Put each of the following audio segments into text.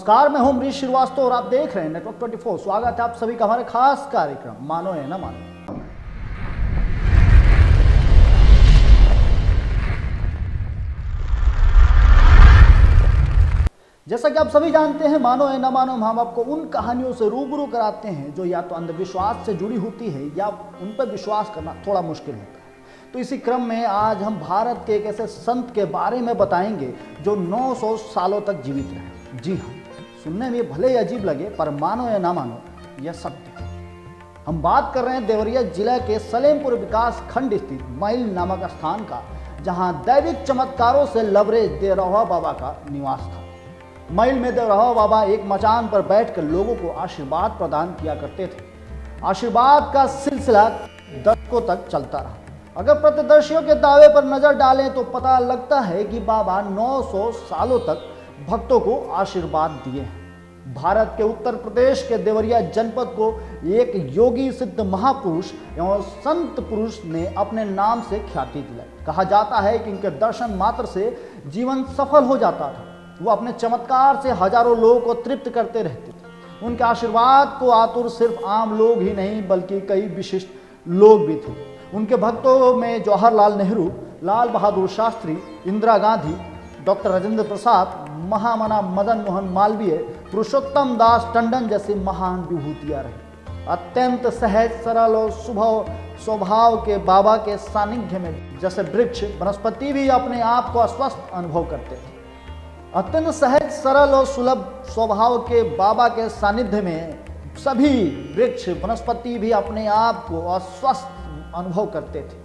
नमस्कार, मैं हूं अमरीश श्रीवास्तव और आप देख रहे हैं नेटवर्क 24। स्वागत है आप सभी का हमारे खास कार्यक्रम मानो या न मानो। जैसा कि आप सभी जानते हैं, मानो या न मानो हम आपको उन कहानियों से रूबरू कराते हैं जो या तो अंधविश्वास से जुड़ी होती है या उन पर विश्वास करना थोड़ा मुश्किल होता है। तो इसी क्रम में आज हम भारत के एक ऐसे संत के बारे में बताएंगे जो 900 सालों तक जीवित रहे। जी हाँ, सुनने में भले ही अजीब लगे पर मानो या ना मानो यह सत्य है। हम बात कर रहे हैं देवरिया जिला के सलेमपुर विकास खंड स्थित मैल नामक स्थान का, जहां दैविक चमत्कारों से लबरेज देवरहा बाबा का निवास था। मैल में देवरहा बाबा एक मचान पर बैठकर लोगों को आशीर्वाद प्रदान किया करते थे। आशीर्वाद का सिलसिला दशकों तक चलता रहा। अगर प्रत्यदर्शियों के दावे पर नजर डालें तो पता लगता है कि बाबा 900 सालों तक भक्तों को आशीर्वाद दिए हैं। भारत के उत्तर प्रदेश के देवरिया जनपद को एक योगी सिद्ध महापुरुष एवं संत पुरुष ने अपने नाम से ख्याति दिलाई। कहा जाता है कि इनके दर्शन मात्र से जीवन सफल हो जाता था। वो अपने चमत्कार से हजारों लोगों को तृप्त करते रहते थे। उनके आशीर्वाद को आतुर सिर्फ आम लोग ही नहीं बल्कि कई विशिष्ट लोग भी थे। उनके भक्तों में जवाहरलाल नेहरू, लाल बहादुर शास्त्री, इंदिरा गांधी, डॉक्टर राजेंद्र प्रसाद, महामना मदन मोहन मालवीय, पुरुषोत्तम दास टंडन जैसी महान विभूतियां रही। अत्यंत सहज, सरल और स्वभाव के बाबा के सानिध्य में जैसे वृक्ष वनस्पति भी अपने आप को अस्वस्थ अनुभव करते थे। अत्यंत सहज, सरल और सुलभ स्वभाव के बाबा के सानिध्य में सभी वृक्ष वनस्पति भी अपने आप को अस्वस्थ अनुभव करते थे।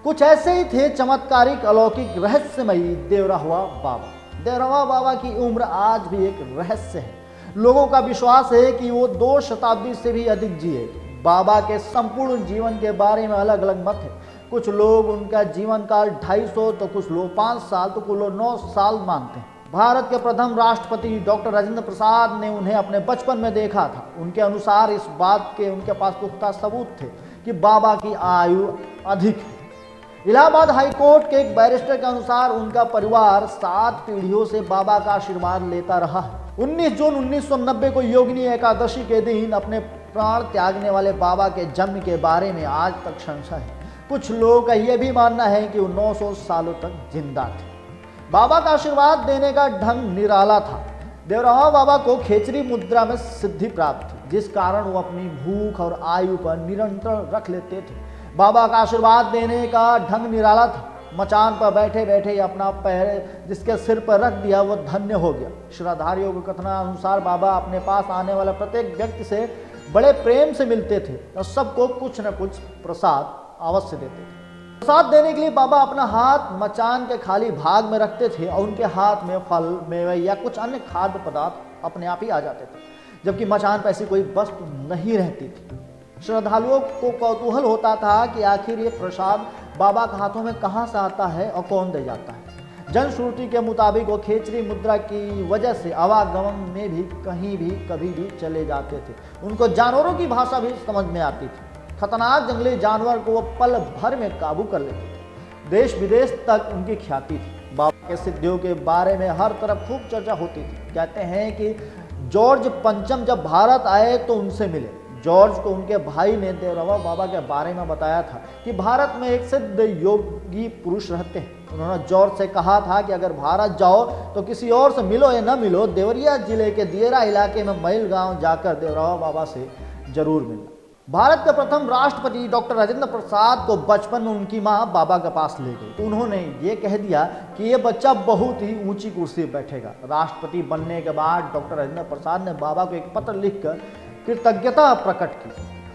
कुछ ऐसे ही थे चमत्कारिक, अलौकिक, रहस्यमयी देवरहा बाबा। देवरहा बाबा की उम्र आज भी एक रहस्य है। लोगों का विश्वास है कि वो 2 शताब्दी से भी अधिक जिए। बाबा के संपूर्ण जीवन के बारे में अलग अलग मत है। कुछ लोग उनका जीवन काल 250, तो कुछ लोग 5 साल, तो कुछ लोग 9 साल मानते हैं। भारत के प्रथम राष्ट्रपति डॉक्टर राजेंद्र प्रसाद ने उन्हें अपने बचपन में देखा था। उनके अनुसार इस बात के उनके पास पुख्ता सबूत थे कि बाबा की आयु अधिक है। इलाहाबाद हाईकोर्ट के एक बैरिस्टर के अनुसार उनका परिवार 7 पीढ़ियों से बाबा का आशीर्वाद लेता रहा है। 19 जून 1990 को योगिनी एकादशी के दिन अपने प्राण त्यागने वाले बाबा के जन्म के बारे में आज तक संशय है। कुछ लोगों का यह भी मानना है कि वो 900 सालों तक जिंदा थे। बाबा का आशीर्वाद देने का ढंग निराला था। देवरहा बाबा को खेचरी मुद्रा में सिद्धि प्राप्त थी, जिस कारण वो अपनी भूख और आयु पर निरंतर रख लेते थे। बाबा का आशीर्वाद देने का ढंग निराला था। मचान पर बैठे बैठे अपना पैर जिसके सिर पर रख दिया वो धन्य हो गया। श्रद्धालुओं के कथनानुसार बाबा अपने पास आने वाले प्रत्येक व्यक्ति से बड़े प्रेम से मिलते थे और सबको कुछ न कुछ प्रसाद अवश्य देते थे। प्रसाद देने के लिए बाबा अपना हाथ मचान के खाली भाग में रखते थे और उनके हाथ में फल, मेवे या कुछ अन्य खाद्य पदार्थ अपने आप ही आ जाते थे, जबकि मचान पर ऐसी कोई वस्तु नहीं रहती थी। श्रद्धालुओं को कौतूहल होता था कि आखिर ये प्रसाद बाबा के हाथों में कहाँ से आता है और कौन दे जाता है। जनश्रुति के मुताबिक वो खेचरी मुद्रा की वजह से आवागमन में भी कहीं भी कभी भी चले जाते थे। उनको जानवरों की भाषा भी समझ में आती थी। खतरनाक जंगली जानवर को वो पल भर में काबू कर लेते थे। देश विदेश तक उनकी ख्याति थी। बाबा के सिद्धियों के बारे में हर तरफ खूब चर्चा होती थी। कहते हैं कि जॉर्ज पंचम जब भारत आए तो उनसे मिले। जॉर्ज को उनके भाई ने देवरहा बाबा के बारे में बताया था कि भारत में एक सिद्ध योगी पुरुष रहते हैं। उन्होंने जॉर्ज से कहा था कि अगर भारत जाओ तो किसी और से मिलो या न मिलो, देवरिया जिले के दियरा इलाके में मैल गांव जाकर देवरहा बाबा से जरूर मिलना। भारत के प्रथम राष्ट्रपति डॉक्टर राजेंद्र प्रसाद को बचपन में उनकी मां बाबा के पास ले गई। उन्होंने ये कह दिया कि ये बच्चा बहुत ही ऊंची कुर्सी पर बैठेगा। राष्ट्रपति बनने के बाद डॉक्टर राजेंद्र प्रसाद ने बाबा को एक पत्र लिखकर कृतज्ञता प्रकट की।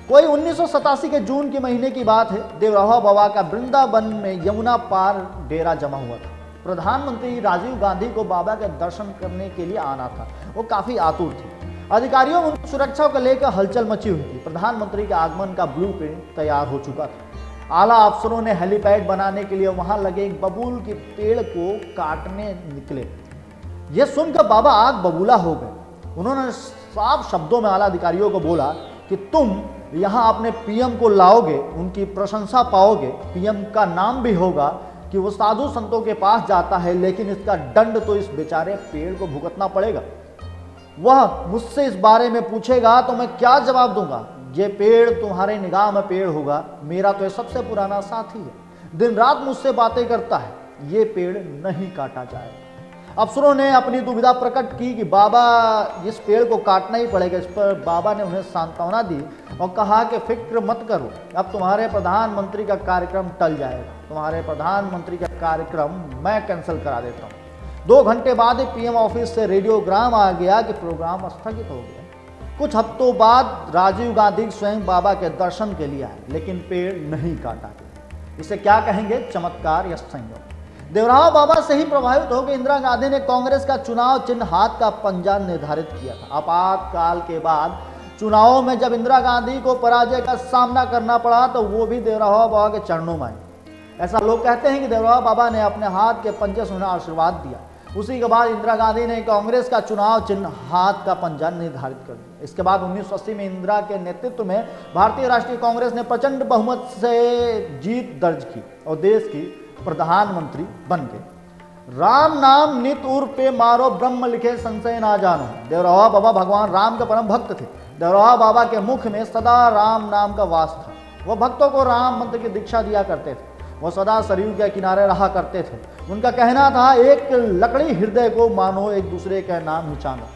कोई 1987 के जून के महीने की बात है। देवरहा बाबा का वृंदावन में यमुना पार डेरा जमा हुआ था। प्रधानमंत्री राजीव गांधी को बाबा के दर्शन करने के लिए आना था। वो काफी आतुर थे। अधिकारियों में सुरक्षा को लेकर हलचल मची हुई थी। प्रधानमंत्री के आगमन का ब्लूप्रिंट तैयार हो चुका था। आला अफसरों ने हेलीपैड बनाने के लिए वहां लगे एक बबूल के पेड़ को काटने निकले। यह सुनकर बाबा आग बबूला हो गए। उन्होंने साफ शब्दों में आला अधिकारियों को बोला कि तुम यहाँ अपने पीएम को लाओगे, उनकी प्रशंसा पाओगे। पीएम का नाम भी होगा कि वो साधु संतों के पास जाता है, लेकिन इसका दंड तो इस बेचारे पेड़ को भुगतना पड़ेगा। वह मुझसे इस बारे में पूछेगा तो मैं क्या जवाब दूंगा? ये पेड़ तुम्हारे निगाह में पेड़ होगा, मेरा तो ये सबसे पुराना साथी है, दिन रात मुझसे बातें करता है, ये पेड़ नहीं काटा जाएगा। अफसरों ने अपनी दुविधा प्रकट की कि बाबा इस पेड़ को काटना ही पड़ेगा। इस पर बाबा ने उन्हें सांत्वना दी और कहा कि फिक्र मत करो, अब तुम्हारे प्रधानमंत्री का कार्यक्रम टल जाएगा, तुम्हारे प्रधानमंत्री का कार्यक्रम मैं कैंसिल करा देता हूँ। 2 घंटे बाद पीएम ऑफिस से रेडियोग्राम आ गया कि प्रोग्राम स्थगित हो गया। कुछ हफ्तों बाद राजीव गांधी स्वयं बाबा के दर्शन के लिए आए, लेकिन पेड़ नहीं काटा गया। इसे क्या कहेंगे, चमत्कार या संयोग? देवराव बाबा से ही प्रभावित होकर इंदिरा गांधी ने कांग्रेस का चुनाव चिन्ह हाथ का पंजा निर्धारित किया था। आपातकाल के बाद चुनावों में जब इंदिरा गांधी को पराजय का सामना करना पड़ा तो वो भी देवराव बाबा के चरणों में आई। ऐसा लोग कहते हैं कि देवराव बाबा ने अपने हाथ के पंजे से उन्हें आशीर्वाद दिया। उसी के बाद इंदिरा गांधी ने कांग्रेस का चुनाव चिन्ह हाथ का पंजा निर्धारित कर दिया। इसके बाद 1980 में इंदिरा के नेतृत्व में भारतीय राष्ट्रीय कांग्रेस ने प्रचंड बहुमत से जीत दर्ज की और देश की प्रधानमंत्री बन गए। राम नाम नित उर पे मारो, ब्रह्म लिखे संशय ना जानो। देवराव बाबा भगवान राम के परम भक्त थे। देवराव बाबा के मुख में सदा राम नाम का वास था। वह भक्तों को राम मंत्र की दीक्षा दिया करते थे। वह सदा सरयू के किनारे रहा करते थे। उनका कहना था, एक लकड़ी हृदय को मानो, एक दूसरे के नाम ही जानो।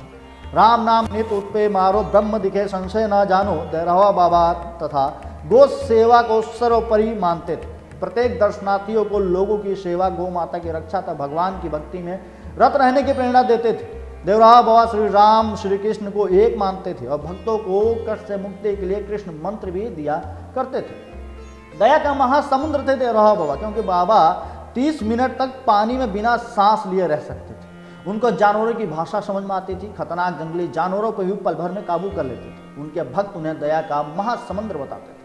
राम नाम नित उर पे मारो, ब्रह्म दिखे संशय ना जानो। देवराव बाबा तथा गौ सेवा को सर्वोपरि मानते थे। प्रत्येक दर्शनार्थियों को लोगों की सेवा, गौ माता की रक्षा तथा भगवान की भक्ति में रत रहने की प्रेरणा देते थे। देवराव बाबा श्री राम श्री कृष्ण को एक मानते थे और भक्तों को कष्ट से मुक्ति के लिए कृष्ण मंत्र भी दिया करते थे। दया का महासमुद्र थे देवराव बाबा, क्योंकि बाबा 30 मिनट तक पानी में बिना सांस लिए रह सकते थे। उनको जानवरों की भाषा समझ में आती थी। खतरनाक जंगली जानवरों को भी पल भर में काबू कर लेते थे। उनके भक्त उन्हें दया का महासमुद्र बताते थे।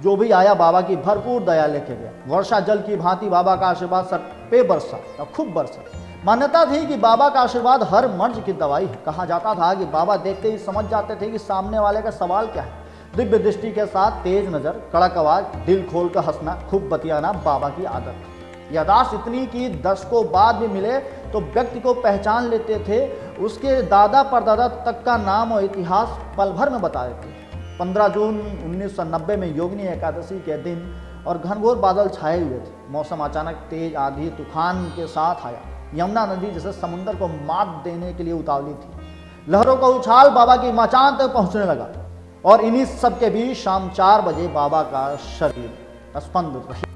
जो भी आया बाबा की भरपूर दया लेके गया। वर्षा जल की भांति बाबा का आशीर्वाद सर पे बरसा और खूब बरसा। मान्यता थी कि बाबा का आशीर्वाद हर मर्ज की दवाई है। कहा जाता था कि बाबा देखते ही समझ जाते थे कि सामने वाले का सवाल क्या है। दिव्य दृष्टि के साथ तेज नजर, कड़क आवाज, दिल खोल कर हंसना, खूब बतियाना बाबा की आदत। यादाश्त इतनी कि दशकों बाद भी मिले तो व्यक्ति को पहचान लेते थे। उसके दादा परदादा तक का नाम और इतिहास पल भर में बता देते थे। 15 जून 1990 में योगिनी एकादशी के दिन और घनघोर बादल छाए हुए थे। मौसम अचानक तेज आंधी तूफान के साथ आया। यमुना नदी जैसे समुद्र को मात देने के लिए उतावली थी। लहरों का उछाल बाबा की मचान तक पहुंचने लगा और इन्हीं सब के बीच शाम 4 बजे बाबा का शरीर स्पंद रही।